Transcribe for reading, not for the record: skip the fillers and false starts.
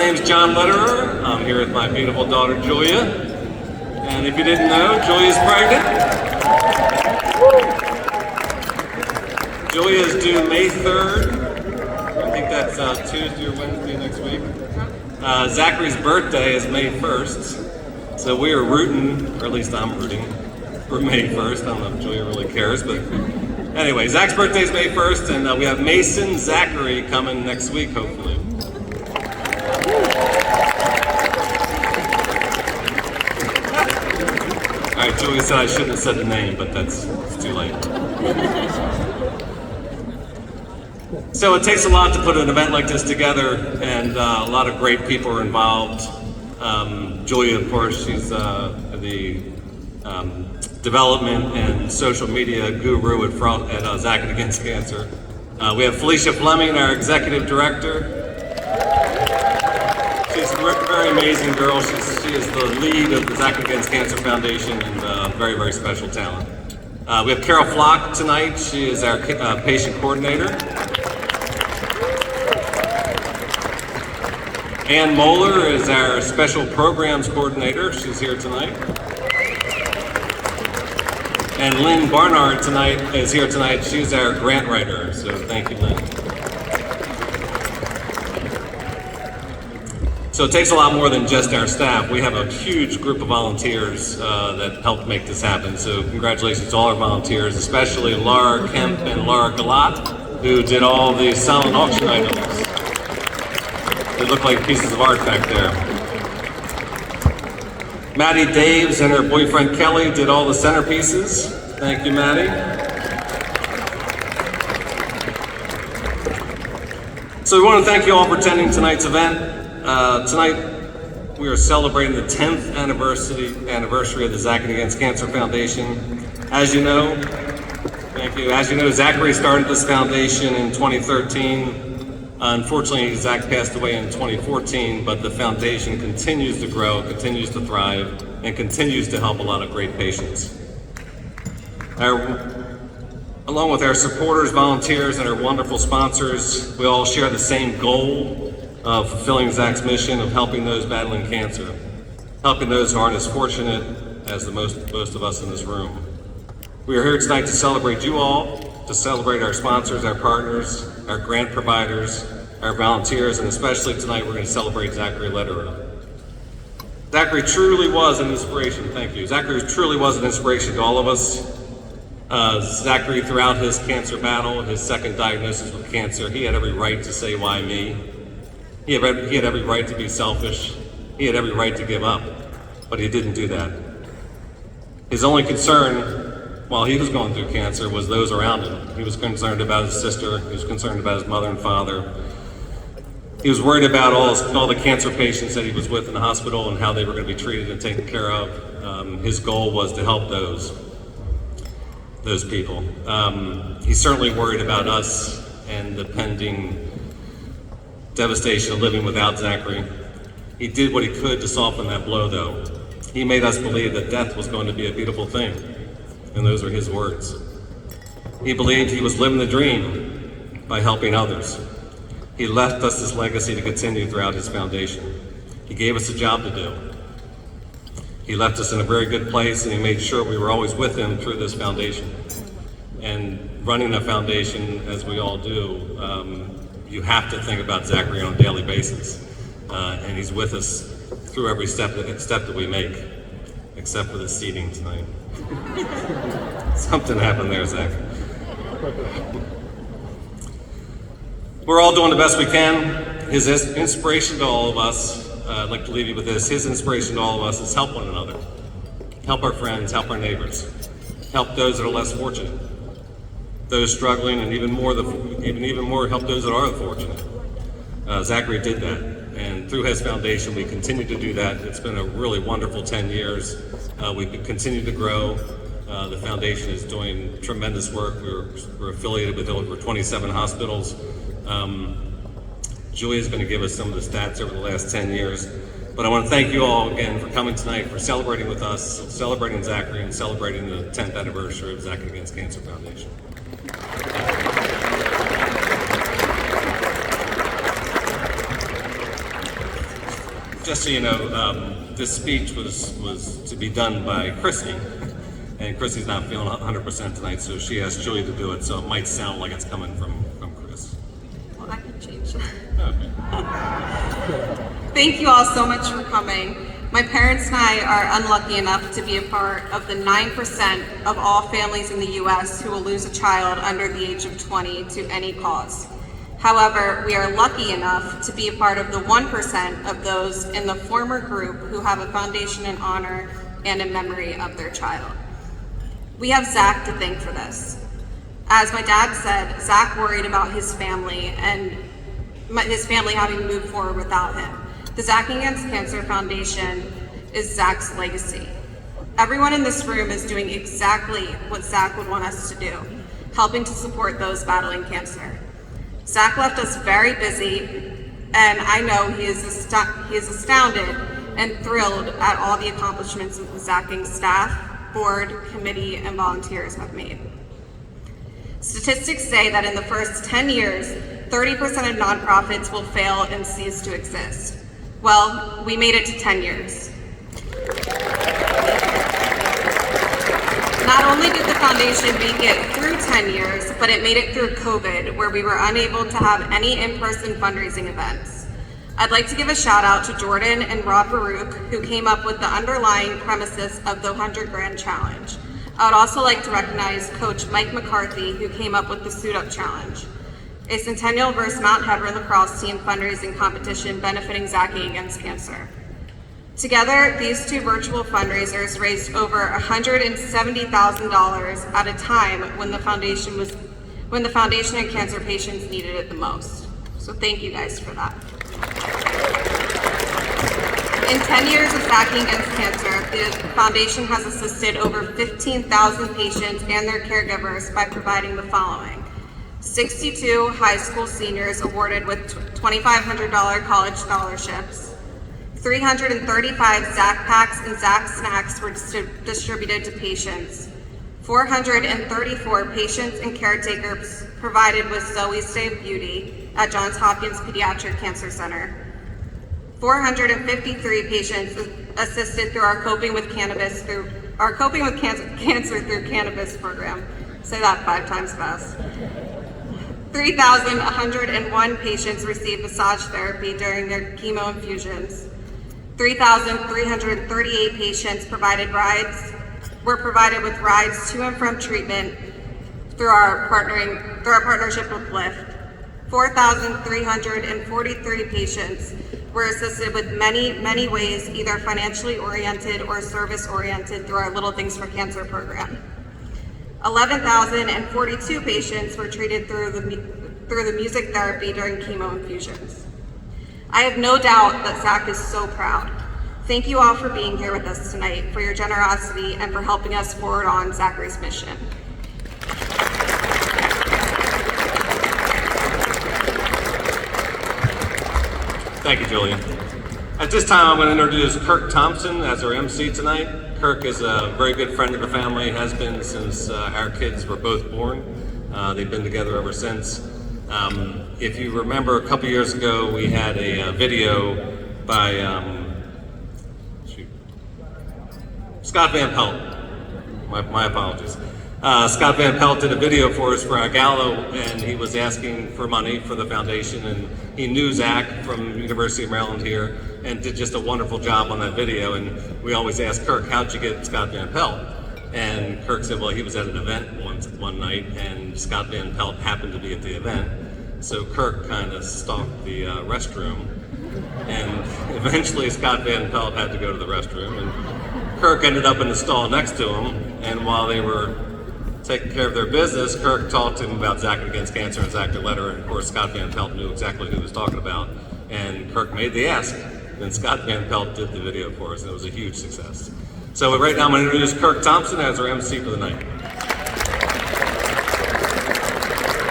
name's John Lederer. I'm here with my beautiful daughter, Julia. And if you didn't know, Julia's pregnant. Julia is due May 3rd. I think that's Tuesday or Wednesday next week. Zachary's birthday is May 1st. So we are rooting, or at least I'm rooting, for May 1st. I don't know if Julia really cares, but anyway, Zach's birthday is May 1st, and we have Mason Zachary coming next week, hopefully. All right, Julia said I shouldn't have said the name, but it's too late. So it takes a lot to put an event like this together, and a lot of great people are involved. Julia, of course, she's the development and social media guru at Zach Against Cancer. We have Felicia Fleming, our executive director. She's a very amazing girl. She is the lead of the Zach Against Cancer Foundation and very, very special talent. We have Carol Flock tonight. She is our patient coordinator. Ann Moeller is our special programs coordinator. She's here tonight. And Lynn Barnard is here tonight. She's our grant writer, so thank you, Lynn. So it takes a lot more than just our staff. We have a huge group of volunteers that helped make this happen. So congratulations to all our volunteers, especially Laura Kemp and Laura Galat, who did all the silent auction items. They look like pieces of art back there. Maddie Daves and her boyfriend Kelly did all the centerpieces. Thank you, Maddie. So we want to thank you all for attending tonight's event. Tonight we are celebrating the 10th anniversary of the Zach Against Cancer Foundation. As you know, thank you. As you know, Zachary started this foundation in 2013. Unfortunately, Zach passed away in 2014, but the foundation continues to grow, continues to thrive, and continues to help a lot of great patients. Along with our supporters, volunteers, and our wonderful sponsors, we all share the same goal of fulfilling Zach's mission of helping those battling cancer, helping those who aren't as fortunate as most of us in this room. We are here tonight to celebrate you all, to celebrate our sponsors, our partners, our grant providers, our volunteers, and especially tonight we're going to celebrate Zachary Lederer. Zachary truly was an inspiration, thank you. Zachary truly was an inspiration to all of us. Zachary, throughout his cancer battle, his second diagnosis with cancer, he had every right to say, why me? He had every right to be selfish. He had every right to give up, but he didn't do that. His only concern while he was going through cancer was those around him. He was concerned about his sister. He was concerned about his mother and father. He was worried about all the cancer patients that he was with in the hospital and how they were going to be treated and taken care of. His goal was to help those people. He certainly worried about us and the pending devastation of living without Zachary. He did what he could to soften that blow, though. He made us believe that death was going to be a beautiful thing. And those are his words. He believed he was living the dream by helping others. He left us this legacy to continue throughout his foundation. He gave us a job to do. He left us in a very good place, and he made sure we were always with him through this foundation. And running a foundation, as we all do, you have to think about Zachary on a daily basis. And he's with us through every step that we make, except for the seating tonight. Something happened there, Zach. We're all doing the best we can. His inspiration to all of us, I'd like to leave you with this, his inspiration to all of us is help one another. Help our friends, help our neighbors. Help those that are less fortunate. Those struggling, and even more help those that are fortunate. Zachary did that, and through his foundation we continue to do that. It's been a really wonderful 10 years. We've continued to grow. The foundation is doing tremendous work. We're affiliated with over 27 hospitals. Julia's going to give us some of the stats over the last 10 years. But I want to thank you all again for coming tonight, for celebrating with us, celebrating Zachary, and celebrating the 10th anniversary of Zach Against Cancer Foundation. just so you know, this speech was to be done by Chrissy, and Chrissy's not feeling 100% tonight, so she asked Julie to do it, so it might sound like it's coming from Chris. Well, I can change that. Okay. Thank you all so much for coming. My parents and I are unlucky enough to be a part of the 9% of all families in the U.S. who will lose a child under the age of 20 to any cause. However, we are lucky enough to be a part of the 1% of those in the former group who have a foundation in honor and in memory of their child. We have Zach to thank for this. As my dad said, Zach worried about his family and his family having to move forward without him. The Zach Against Cancer Foundation is Zach's legacy. Everyone in this room is doing exactly what Zach would want us to do, helping to support those battling cancer. Zach left us very busy, and I know he is astounded and thrilled at all the accomplishments that the Zacking staff, board, committee, and volunteers have made. Statistics say that in the first 10 years, 30% of nonprofits will fail and cease to exist. Well, we made it to 10 years. Not only did the foundation make it through 10 years, but it made it through COVID, where we were unable to have any in-person fundraising events. I'd like to give a shout out to Jordan and Rob Baruch, who came up with the underlying premises of the 100 Grand Challenge. I would also like to recognize Coach Mike McCarthy, who came up with the Suit Up Challenge, a Centennial vs. Mount Hebron lacrosse team fundraising competition benefiting Zacking Against Cancer. Together, these two virtual fundraisers raised over $170,000 at a time when the foundation and cancer patients needed it the most. So thank you guys for that. In 10 years of Zacking Against Cancer, the foundation has assisted over 15,000 patients and their caregivers by providing the following: 62 high school seniors awarded with $2,500 college scholarships, 335 Zac Packs and Zac Snacks were distributed to patients, 434 patients and caretakers provided with Zoe's Day of Beauty at Johns Hopkins Pediatric Cancer Center, 453 patients assisted through our Coping with Cancer through Cannabis program. Say that 5 times fast. 3,101 patients received massage therapy during their chemo infusions. 3,338 patients were provided with rides to and from treatment through our partnership with Lyft. 4,343 patients were assisted with many ways, either financially oriented or service oriented, through our Little Things for Cancer program. 11,042 patients were treated through the music therapy during chemo infusions. I have no doubt that Zach is so proud. Thank you all for being here with us tonight, for your generosity, and for helping us forward on Zachary's mission. Thank you, Julia. At this time, I'm going to introduce Kirk Thompson as our MC tonight. Kirk is a very good friend of the family, has been since our kids were both born. They've been together ever since. If you remember, a couple years ago, we had a video by Scott Van Pelt. My apologies. Scott Van Pelt did a video for us for our gala, and he was asking for money for the foundation, and he knew Zach from University of Maryland here, and did just a wonderful job on that video. And we always ask Kirk, how'd you get Scott Van Pelt? And Kirk said, well, he was at an event one night, and Scott Van Pelt happened to be at the event. So Kirk kind of stalked the restroom, and eventually Scott Van Pelt had to go to the restroom, and Kirk ended up in the stall next to him, and while they were taking care of their business, Kirk talked to him about Zachary Against Cancer and Zachary Lederer, and of course Scott Van Pelt knew exactly who he was talking about, and Kirk made the ask. Then Scott Van Pelt did the video for us, and it was a huge success. So right now I'm going to introduce Kirk Thompson as our MC for the night.